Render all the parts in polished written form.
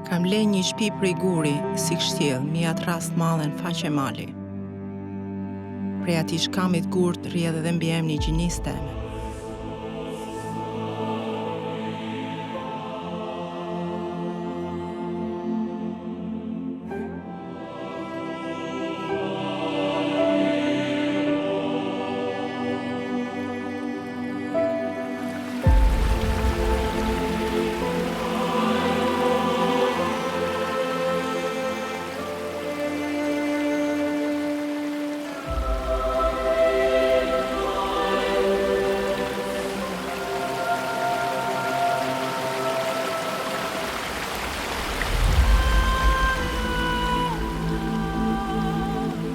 Kam lënë një shtëpi prej guri, si kështjell, mi atë rast mallen faqe mali. Prej atij shkamit gurt rrjedh edhe mbi emrin një gjinis teme.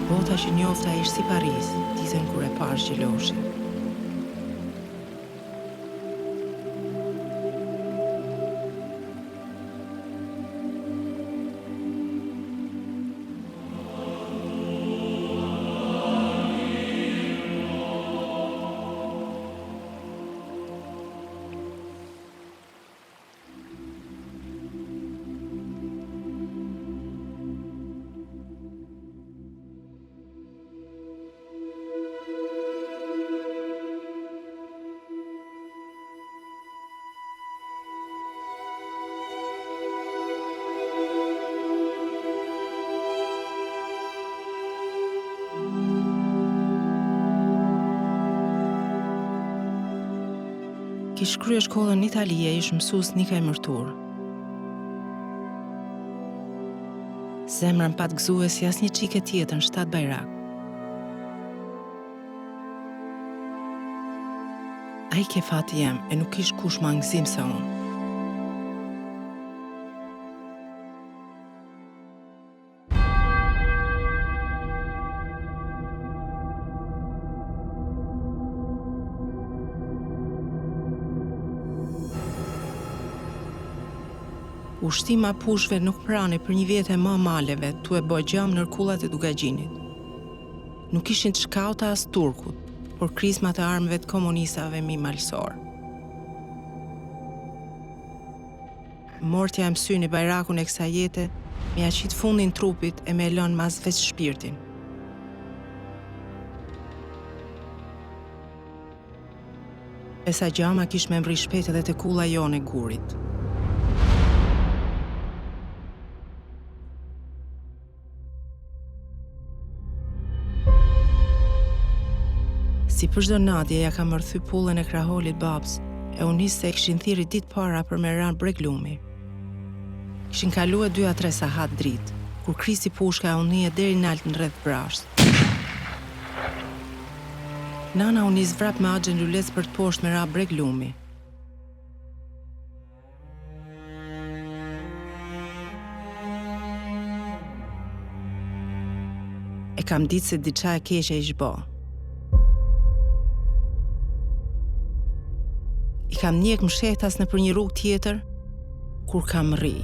Bota që njofta ishte si Paris, ditën kur e pash Gjiloshin. Kish kryer shkollën në Itali e ish mësues Nika e mërtur. Zemra m'pat gëzue si asnjë çike tjetër në 7 bajrak. Ai ke fati jem e nuk ish kush ma ngëzim se unë. Ushtima pushve nuk prani për një vjetë e ma maleve, tu e bë gjam nër kullat e Dugagjinit. Nuk ishin të shkauta as turkut, por krismat e armëve të komunistave mi malsor. Mortja e mësyn i bajrakun e kësaj jete, me aqit fundin trupit e me lën mas veç shpirtin. Pesa gjama kish me mbri shpet edhe te kulla jone gurit. Si për çdo natje ja kam rthy pullën e kraholit babs, e u nis se kishin thirrë ditë para për me ranë breglumi. Kishin kaluar 2 a 3 sahat dritë, kur krisi pushka u nije deri nalt në rreth brasht. Nana u nis vrap me axhen lulec për të poshtë me ra breglumi. E kam ditë se diçka e keqe ish bë. I kam njek mshehtas në për një rrugë tjetër, kur kam rri.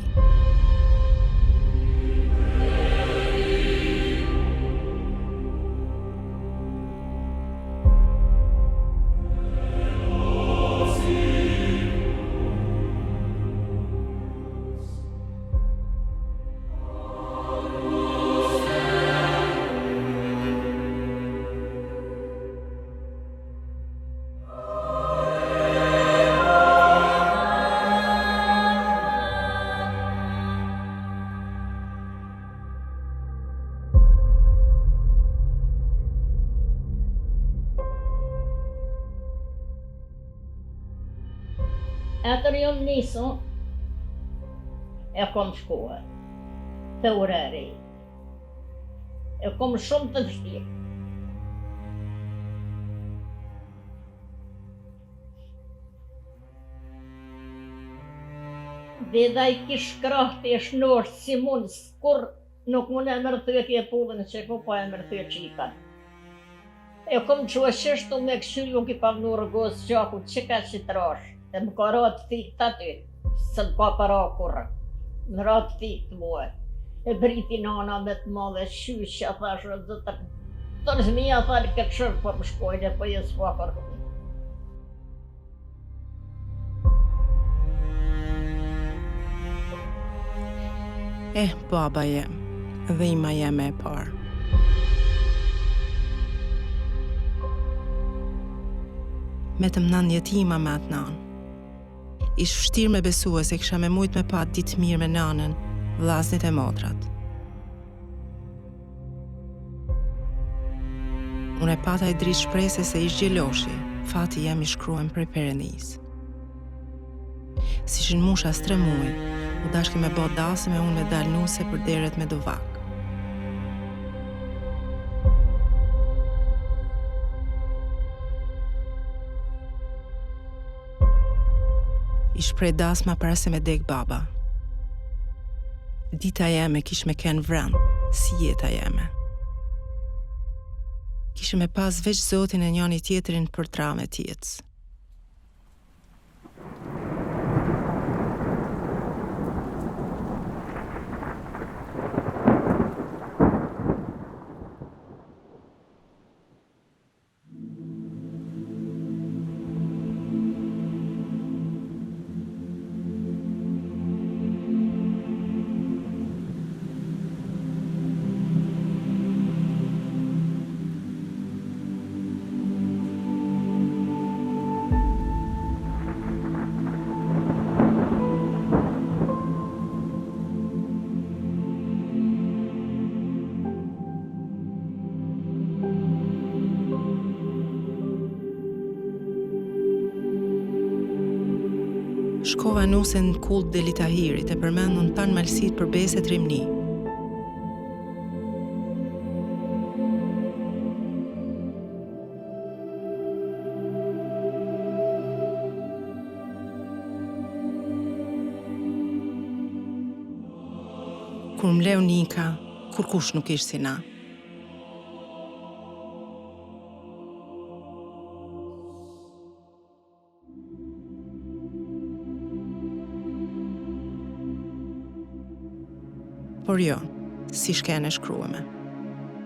Atër jom nisu, e kom shkuar, të ureri. E kom shumë të vështirë. Dhe da i kish krahti e shnorë si mund, kur nuk mund e mërthyë kje pullën që ku po e mërthyë qikat. E kom që shështu me këshyri unë ki pavnu rëgos gjaku që ka që trash. E më ka ratë thikë të aty, se më ka para kurë. Më ratë thikë të muë. E briti nana me të madhe shyshja, thashë, zëtër. Tërës mija thali këtë shërë për më shkojnë, po jesë pa për këtë. Baba jem, dhe ima jeme e parë. Me të mnan jetima me atë nanë. Ish vështirë me besue se kisha me mujt me pa ditë mirë me nanën, vllaznit e motrat. Unë e pata i dritë shprese se ish gjeloshi, fati jam i shkruen prej Perëndis. Si shin musha as 3 muaj, u dashki me bot dasë me unë me dal nuse për deret me dovak. Ish prej dasma para se me dek baba. Dita jeme kish me ken vrand, si jeta jeme. Kishe me pas veç Zotin e njani tjetrin për traume tjetës. Shkova nuse në kult Deli Tahirit e përmendun tanë malësit për beset rimni. Kur m'leu Nika, kur kush nuk ish si na. Por jo, si shkene shkrueme.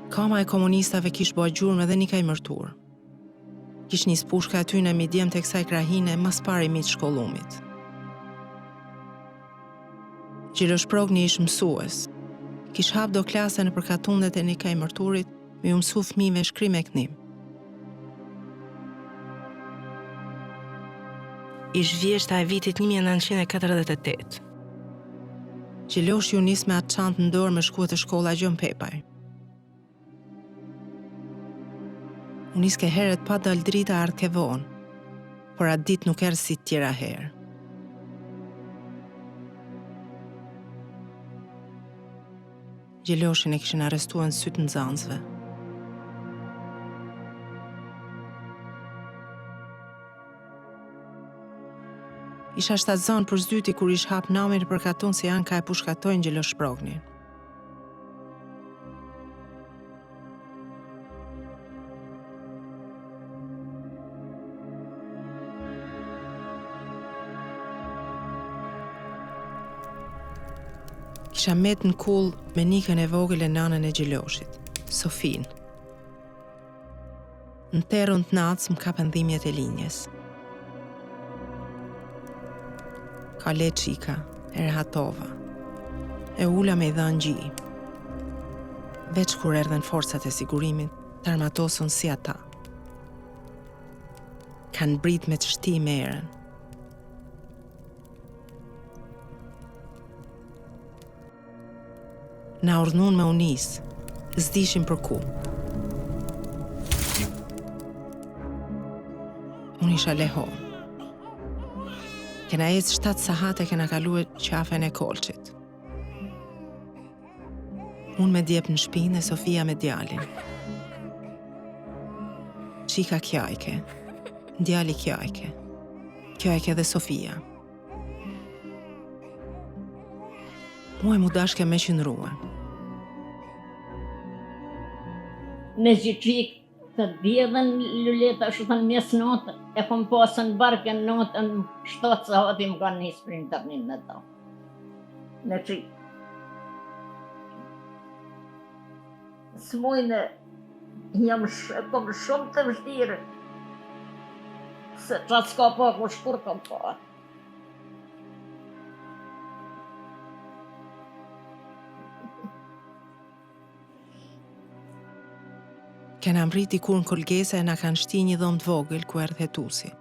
Kama e komunistave kish bëj gjurmë edhe Nika i mërtur. Kish nis pushka aty në midjem të kësaj krahine mas pari mit shkollumit. Gjiroshprogni ish mësues. Kish hap do klase në përkatundet e Nika i mërturit me ju mësu fëmijëve shkrim e knim. Ish vjeshta e vitit 1948. Gjeloshi u nis me atë çantë në dorë me shkuet të shkolla Gjon Pepaj. U nis ke heret pa dal drita ardh ke vonë, por atë ditë nuk erdhi si tjera herë. Gjeloshin e kishin arrestuar në sytë nxënësve. Isha shtatzan për zdyti kur ish hap namin për katun se janë ka e pushkatojnë Gjeloshprognin. Kisha met në kull me Nikën e vogël e nanën e Gjeloshit, Sofin. Në terën të natës më kapën dhimbjet e linjes. Ka le qika, e rehatova, e ula me i dhanë gji. Veç kur erdhen forcat e sigurimit, të armatosun si ata. Kanë brit me të shti me erën. Na urdhnun me unis, s'dishim për ku. Unë isha leho. Kena ecë 7 sahate kena kaluar qafen e Kolçit. Unë me djep në shpinë e Sofia me djalin. Qika kjajke, djali kjajke, kjajke dhe Sofia. Muaj mu dashke me qëndrua. Në gjithik të djedhen luleta shutën mes notë, e kom pasën barkën notën 7 sahati më kanë njësë për internet në ta. Në qik. S'mujnë, kom shumë të vështirë, se qatë s'ka pa, ku shkur kom pa. Kena mrit dikur në Kolgesa e na kanë shti një dhomë të vogël ku erdhë hetusi.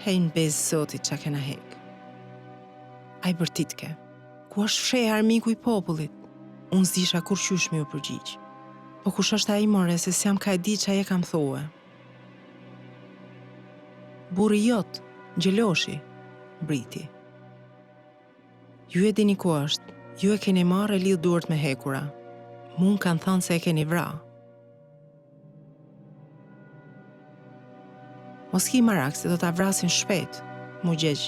Hejnë bezë zotit që kena hek. Aj bërtitke, ku është fshej armiku i popullit? Unë s'disha kur qysh me u përgjigj. Po kush është ai more se s'jam ka e di që aje kam thue. Burri jot, Gjeloshi, briti. Ju e dini ku është, ju e keni marrë e lidh duart me hekura. Mun kanë thënë se e keni vra. Mos ki marak se do t'a vrasin shpejt, mu gjegj.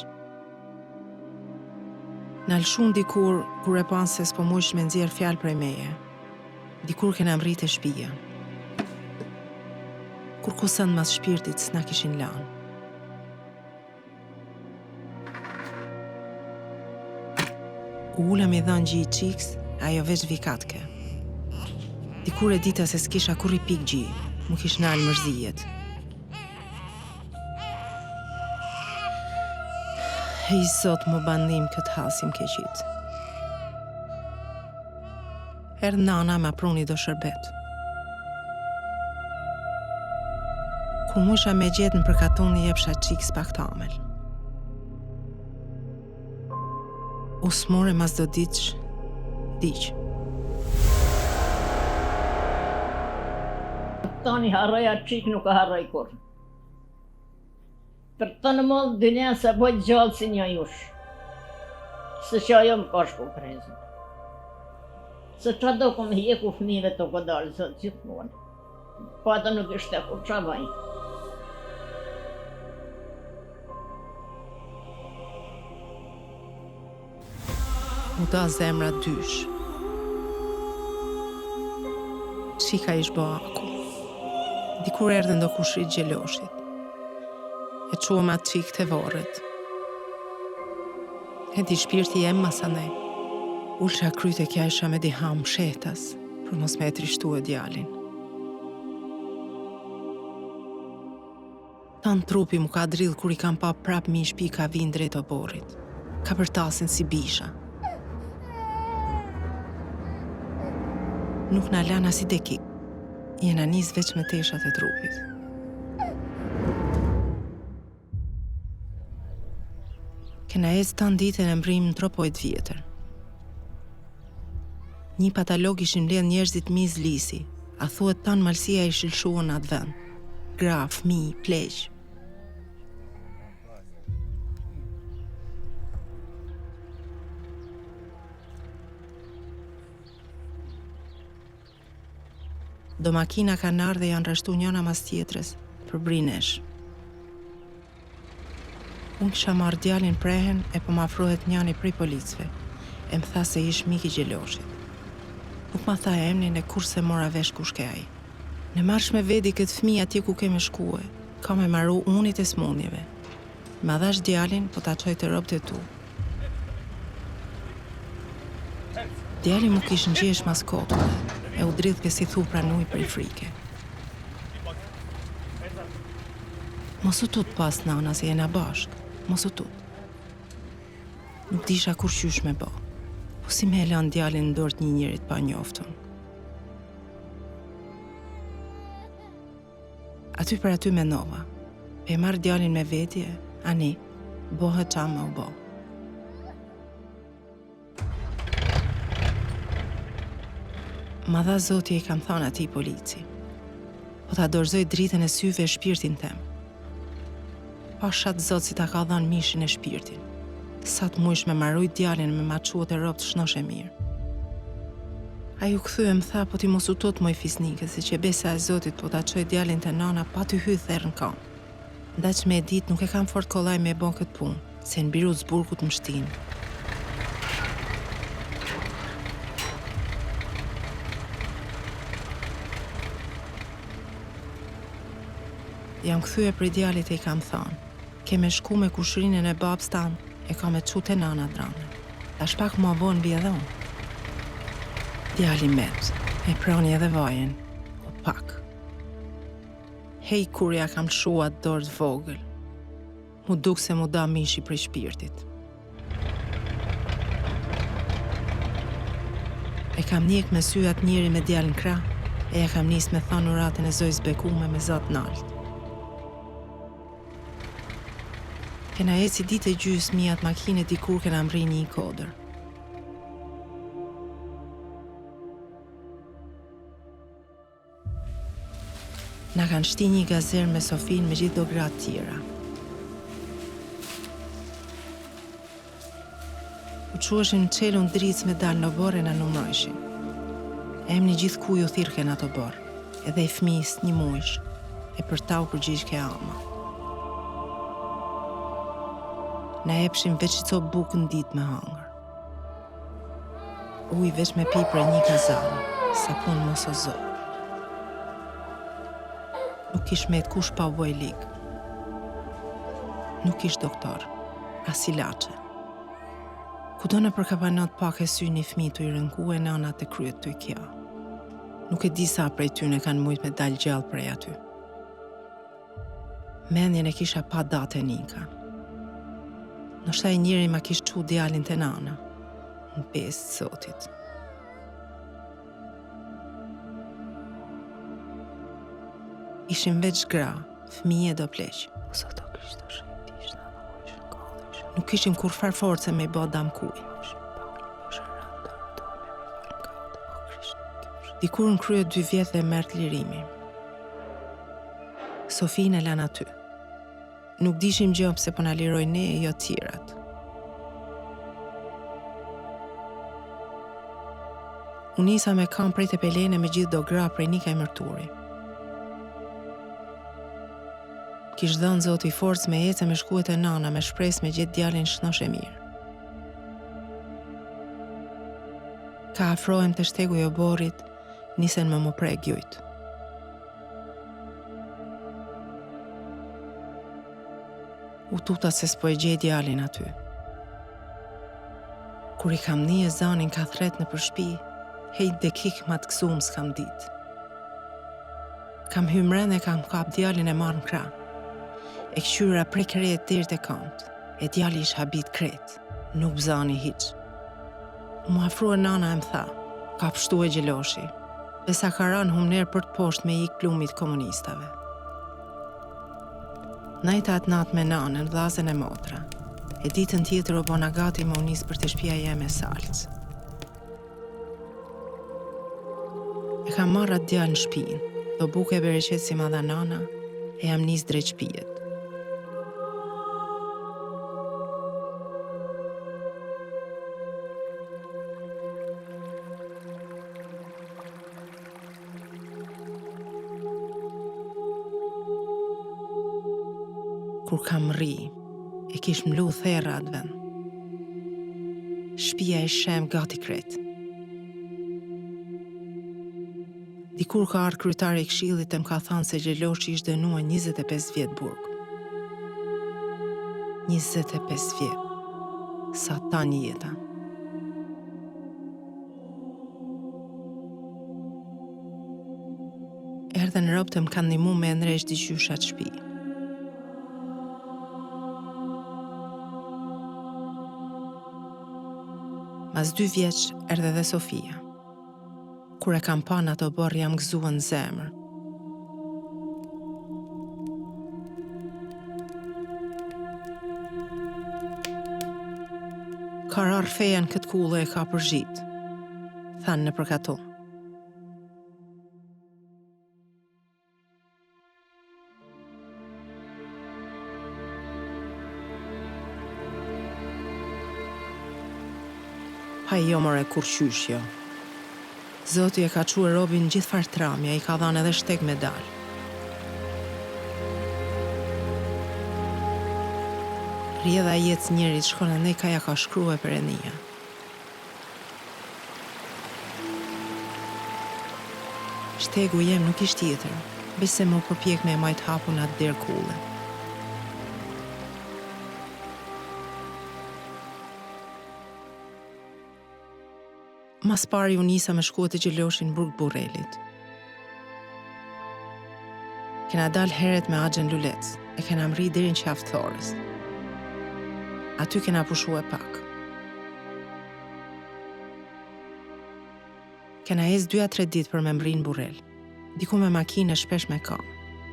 Nalshun dikur kur e panë se s'po mujsh me nxjerr fjalë prej meje. Dikur kena mrit e shpia. Kur kusën mas shpirtit s'na kishin lanë. U ula me dhënë gji i qiks, ajo veç vikatke. Dikur e dita se s'kisha kur i pik gji, mu kish nalë mërzijet. Hej zot më bandim këtë hasim keqit. Erdh nana ma pruni do shërbet. Ku musha me gjetë në përkaton një jepsha qiks pak tamel. Usmore mas do diq. Tani harroja qik nuk e harroj kur. Për të në mëllë dynja se bëjt gjallë si një jush. Se që ajo më ka shku prezën. Se qa do kom hjeku fmive të kodalë, se gjithmonë. Po atë nuk ishte e kur qa vaj. U da zemra dysh. Shika ish bo aku. Dikur erdhen do kushrit Gjeloshit. E quëm atë qik të vorët. E di shpirti jem masane. Ullqa kryte kja isha me di ham shetas, për mos me e trishtu e djalin. Tanë trupi mu ka drill kur i kam pa prap mi shpi ka vinë drejt o borit. Ka përtasin si bisha. Nuk na lana si dekik. Jena nis veç me teshat e trupit. Kena ecë tanë ditën e mbrim në tropojt vjetër. Një patalog ishin mbledh njerëzit miz lisi, a thuhet tanë malsia i shilshuan atë vend. Gra, fmi, pleq. Do makina kanë ardhe dhe janë rreshtu njëna mas tjetrës për brinesh. Unë kisha marrë djalin prehen e po m'afrohet njani prej policëve. E më tha se ish miki Gjeloshit. Nuk ma tha emnin e kurse mora vesh ku shke ai. Në marsh me vedi këtë fmi atje ku keme shkue, ka me maru unit e smundjeve. Ma dhash djalin, po ta qoj të robët e tu. Djalin mu kish në gjesh mas kotuve, e u dridhke si thu pranuj për i frike. Mos u tut pas nana se jena bashk, mos u tut. Nuk disha kur qysh me bo, po si me helan djalin në dorët një njerit pa njoftun. Aty për aty me nova, pe marrë djalin me vetje, ani, bohe qa ma u bo. Ma dha zoti e kam thënë ati polici, po ta dorëzoj dritën e syve e shpirtin tem. Pa shatë zot si ta ka dhanë mishin e shpirtin. Sa të mujsh me marrujt djalin me maquat e rob të shnosh e mirë. A ju këthy e më tha, po ti mos u tot moj fisnike, se që besa e zotit po ta qoj djalin të nana pa ty hy therë në kam. Nda që me e dit nuk e kam fort kollaj me e bon këtë punë, se në biru zburgut më shtinë. Jam këthyje për djalit e i kam thënë, ke me shku me kushrinën e babës tanë, e ka me qute nana dranë. Ta shpak më avonë bje dhonë. Djali met, e prani edhe vajen, o pak. Hej kur ja kam shuat dorë të vogël, mu duk se mu da mishi prej shpirtit. E kam njek me sy atë njeri me djalë në krah, e ja kam nis me thanuratën e zojës bekume me zot nalt. Kena eci ditë e gjys mi atë makine dikur kena mri një i kodër. Na kanë shti një gazer me Sofin me gjithë do gratë tjera. U queshin në qelun dric me dalë në borë e na numrojshin. Emni gjithë ku ju thirken ato borë, edhe i fmis një mujsh, e për ta u përgjish ke ama. Na epshin veç i co bukë në ditë me hangër. Uj veç me pi për një kazani, sa pun mos o zot. Nuk ish me kush pa u boj ligë. Nuk ish doktor, as ilaçe. Kudo në për kapanot pak e sy një fmi të i rënku e nanat e kryet të i kja. Nuk e di sa prej tyne kanë mujt me dalë gjallë prej aty. Mendjen e kisha pa date nika. Nështë i njëri ma kish qu djalin të nana, në pesë sotit. Ishim veç gra, fëmije do pleq. Nuk ishim kur far force me i bo dam kuj. Dikur në krye 2 vjetë dhe mërtë lirimi. Sofin e lan aty. Nuk dishim gjë pse po na liroj ne e jo tjerat. Unë nisa me kam prej të pelene me gjithë do gra prej nika i mërturi. Kish dhënë zoti forcë me ecë me shkuet e nana me shpresë me gjetë djalin shnosh e mirë. Ka afrohem të shtegu i oborit, nisen më prek gjujt. U tuta se s'po e gjej djalin aty. Kur i kam një e zanin ka thret në për shpi, hejt dhe kik ma të kësum s'kam dit. Kam hymren e kam kap djalin e marrë në krah. E këshyra prej kretë deri te kant, e djali ish habit kret, nuk bzani hiq. Mu afrua nana e më tha, ka pështu e gjeloshi, besa ka ranë humner për të poshtë me ik plumit komunistave. Najta atë natë me nanën, vllazën e motra, e ditën tjetër u bona gati më unis për të shtëpia jeme salc. E kam marrë atë djalë në shtëpinë, do buke e bereqet si madha nana, e jam nis drejt shtëpijet. Kur kam rri, e kish mlu therra atë vend. Shtëpia e shem gati kret. Dikur ka ardhur kryetari i këshillit e më ka thënë se Gjeloshi ish dënuar 25 vjet burg. 25 vjet. Sa tani jeta. Erdhen robt e më kanë ndihmu me ndresh diqysh atë shtëpi. Mas 2 vjeç erdhe dhe Sofia. Kur e kam pa në ato borë jam gëzuar në zemër. Karar feja në këtë kullë e ka përgjit, thanë në përkato. Pa jo more kur qysh jo. Zoti e ka quë robin gjithë fartramja, i ka dhanë edhe shteg medal. Rjedha jetës njerit shkon e ne ka ja ka shkrua e Perëndia. Shtegu jem nuk ish tjetër, veç se më përpjek me majt hapun atë derë kulle. Mas pari u nisa me shkuet e Gjeloshin burg Burrelit. Kena dal heret me Axhen Lulec, e kena mri deri në qaftë Thorës. Aty kena pushu e pak. Kena ecë 2-3 ditë për me mbrin burrel. Diku me makinë shpesh me kam.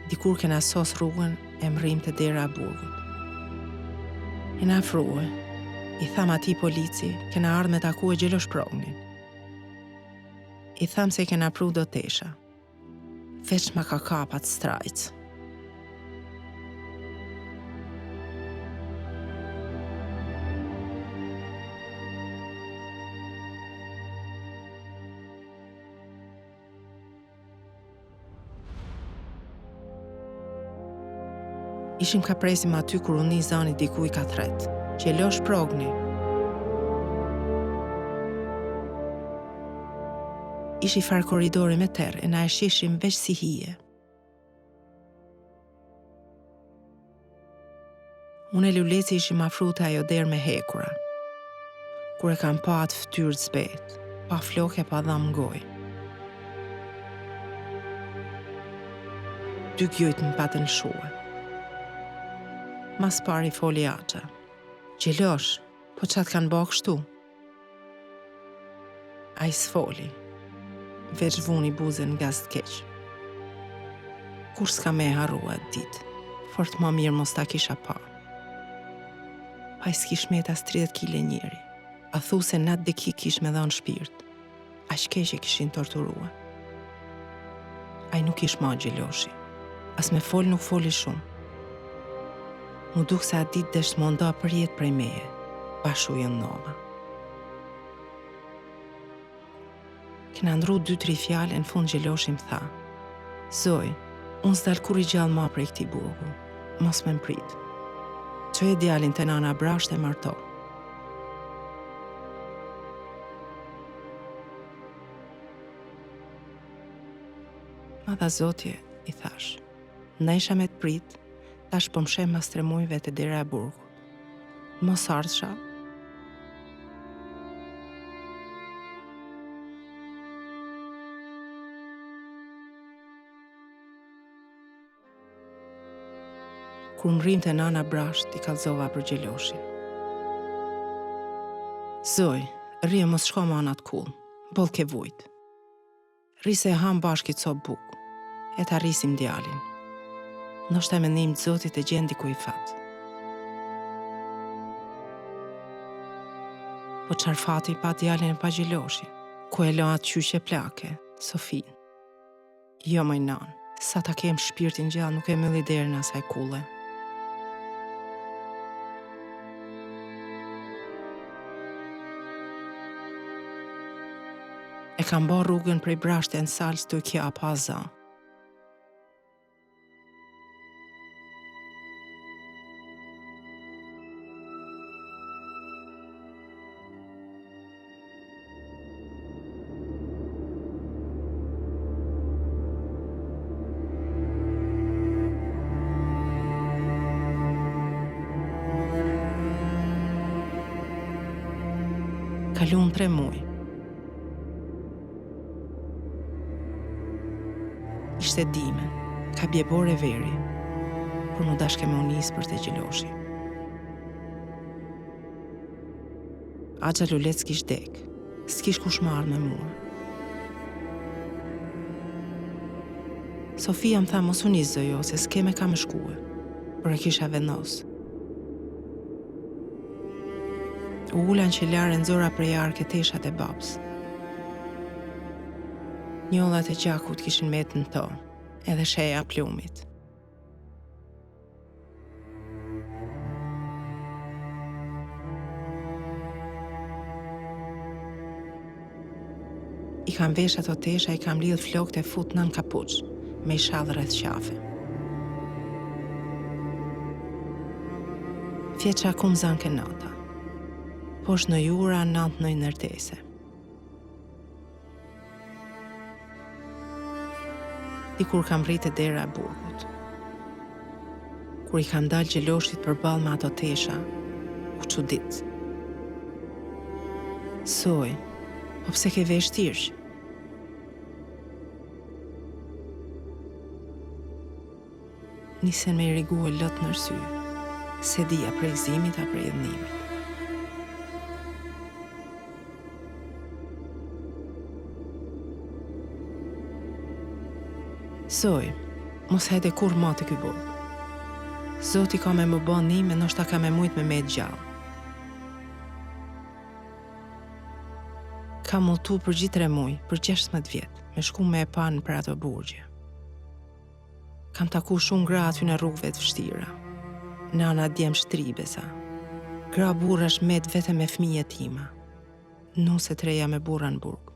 Dikur kena sos rrugën e mrim të dera e burgut. I na afrua, i tham ati polici, kena ardhë me taku e Gjelosh Prognin. I tham se kena pru do tesha. Veç ma ka kapat strajc. Ishim ka presim aty kur unë zani dikuj ka thret. Gjelosh Progni. Ishi far koridori me terë e na e shishim veç si hije. Unë e Luleci ishim afru të ajo derë me hekura. Kur e kam pa atë ftyrë zbet, pa floke pa dham goj. Dy gjojt më patën shue. Mas pari foli aqa. Gjelosh, po qatë kanë bë kështu? A i s'foli, veç vuni buzën nga s'keq. Kur s'ka me harrua dit, fort ma mirë mos ta kisha pa. Pa i s'kish met as 30 kile njeri, a thu se nat deki kish me dhanë shpirt, a shkeq e kishin torturua. A i nuk ish ma Gjeloshi, as me fol nuk foli shumë. Mu duk se atë ditë desht më nda për jetë prej meje, bashu jënë nova. Kena ndru 2-3 fjale në fund Gjeloshi më tha, Zoj, unë s'dal kur i gjallë ma prej këti burgu, mos me mprit. Që e djalin të nana brasht e marto. Madha Zotje, i thash, na isha me të prit, tash po mshem mas 3 mujve të dera e burgut. Mos ardhsha. Kur mrim të nana brasht, i kallzova për Gjeloshin. Zoj, rrie mos shko ma anat kull, boll ke vujt. Rri se e ham bashkit so buk, e ta rrisim djalin. Ndoshta mendim të Zotit e gjendi ku i fat. Po çfarë fati pa djalin e pa Gjeloshin? Ku e la atë qyshe plake, Sofin? Jo moj nan, sa ta kem shpirtin gjallë nuk e mylli derën asaj kulle. E kam bë rrugën prej brashte në salës të kja pa za. Kalun 3 muj. Ishte dimen, ka bjebore veri, por mu dashke me unis për të Gjeloshi. Axha Lulec kish dek, s'kish kush marrë me mua. Sofia më tha mos unis zojo, se s'ke me ka më shkue, por e kisha vendos. U ulan që larë nxora prej arke teshat e babs. Njollat e gjakut kishin metën to, edhe sheja plumit. I kam vesh ato tesha, i kam lidh flokët e fut nën kapuç, me i shadh rreth qafe. Fjeqa kum zanke nata. Posh në jura nant në nërtese. Dikur kam rritë dera e burgut. Kur i kam dalë Gjeloshit përballë me ato tesha, u çudit. Soj, po pse ke vesh tirq? Nisen me i rigu e lot në sy, se dija prej gëzimit a prej dhënimit. Zoj, mos hajde kur ma të ky burg. Zoti ka me më bën nime, ndoshta ka me mujt me gjallë. Ka multu për gjithë 3 muj, për 16 vjet, me shku me e panë për ato burgje. Kam taku shumë gra aty në rrugëve të vështira. Nana djem shtribesa. Gra burrash met vetëm me fëmijët tima. Nuse të reja me burra në burg.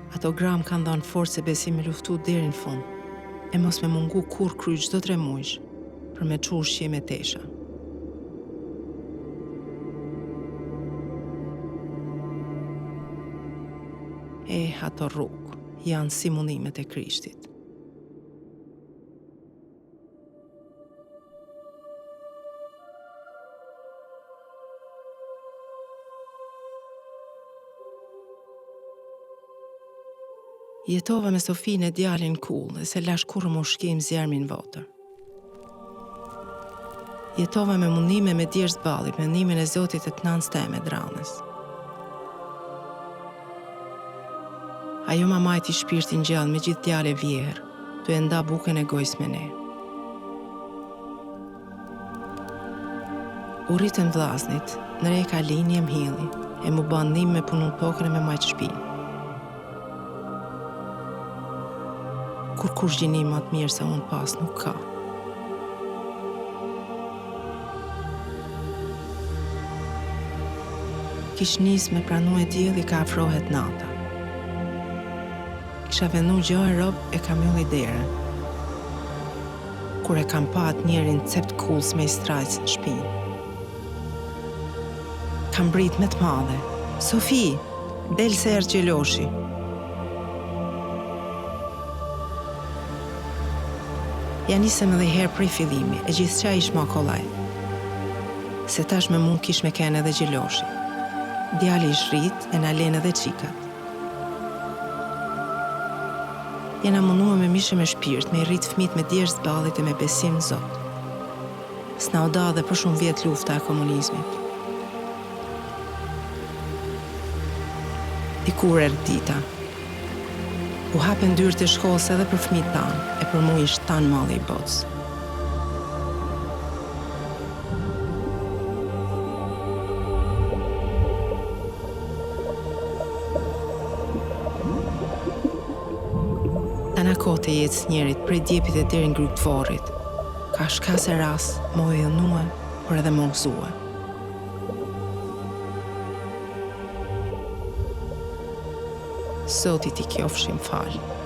Ato gra më kanë dhënë forcë e besim me luftu deri në fund, e mos me mungu kur kry çdo 3 mujsh për me çu ushqim e tesha. Ato rrugë janë si mundimet e Krishtit. Jetova me Sofinë e djalin kull dhe se lash kurrë më ushqim zjarmin votër. Jetova me mundime me djersë ballit, me mendimin e Zotit e të nënës teme dranës. Ajo ma majti shpirtin gjallë me gjithë djale vjerë, të e nda bukën e gojës me ne. U rritën vllaznit, në reka linje m'hili, e mu bandim me punu pokën e me majtë shpinë. Kur gjinim më të mirë se unë pas nuk ka. Kish nis me pranu e dielli ka afrohet nata. Kisha vendu gjo e rob e kam mylli derën. Kur e kam pa atë njerin cept kulls me i strajc në shpinë. Kam brit me të madhe. Sofi, del se erë gjeloshi. Ja nisëm edhe herë prej fillimi, e gjithçka ish ma kollaj. Se tash me mund kish me kene edhe gjeloshi. Djali ish rrit, e na len edhe qikat. Jena munua me mishe me shpirt, me i rrit fmit me djersë ballit e me besim në Zot. S'na u da dhe për shumë vjet lufta e komunizmit. Dikur erë dita. U hapen dyrët e shkollës edhe për fëmijët tanë, e për mu ishtë tanë malli i botës. Tana kote jetës njerit prej djepit e deri në gryk të varrit, ka shka se ras, më ujënue, por edhe më gëzue. Zoti ti qofshim falë.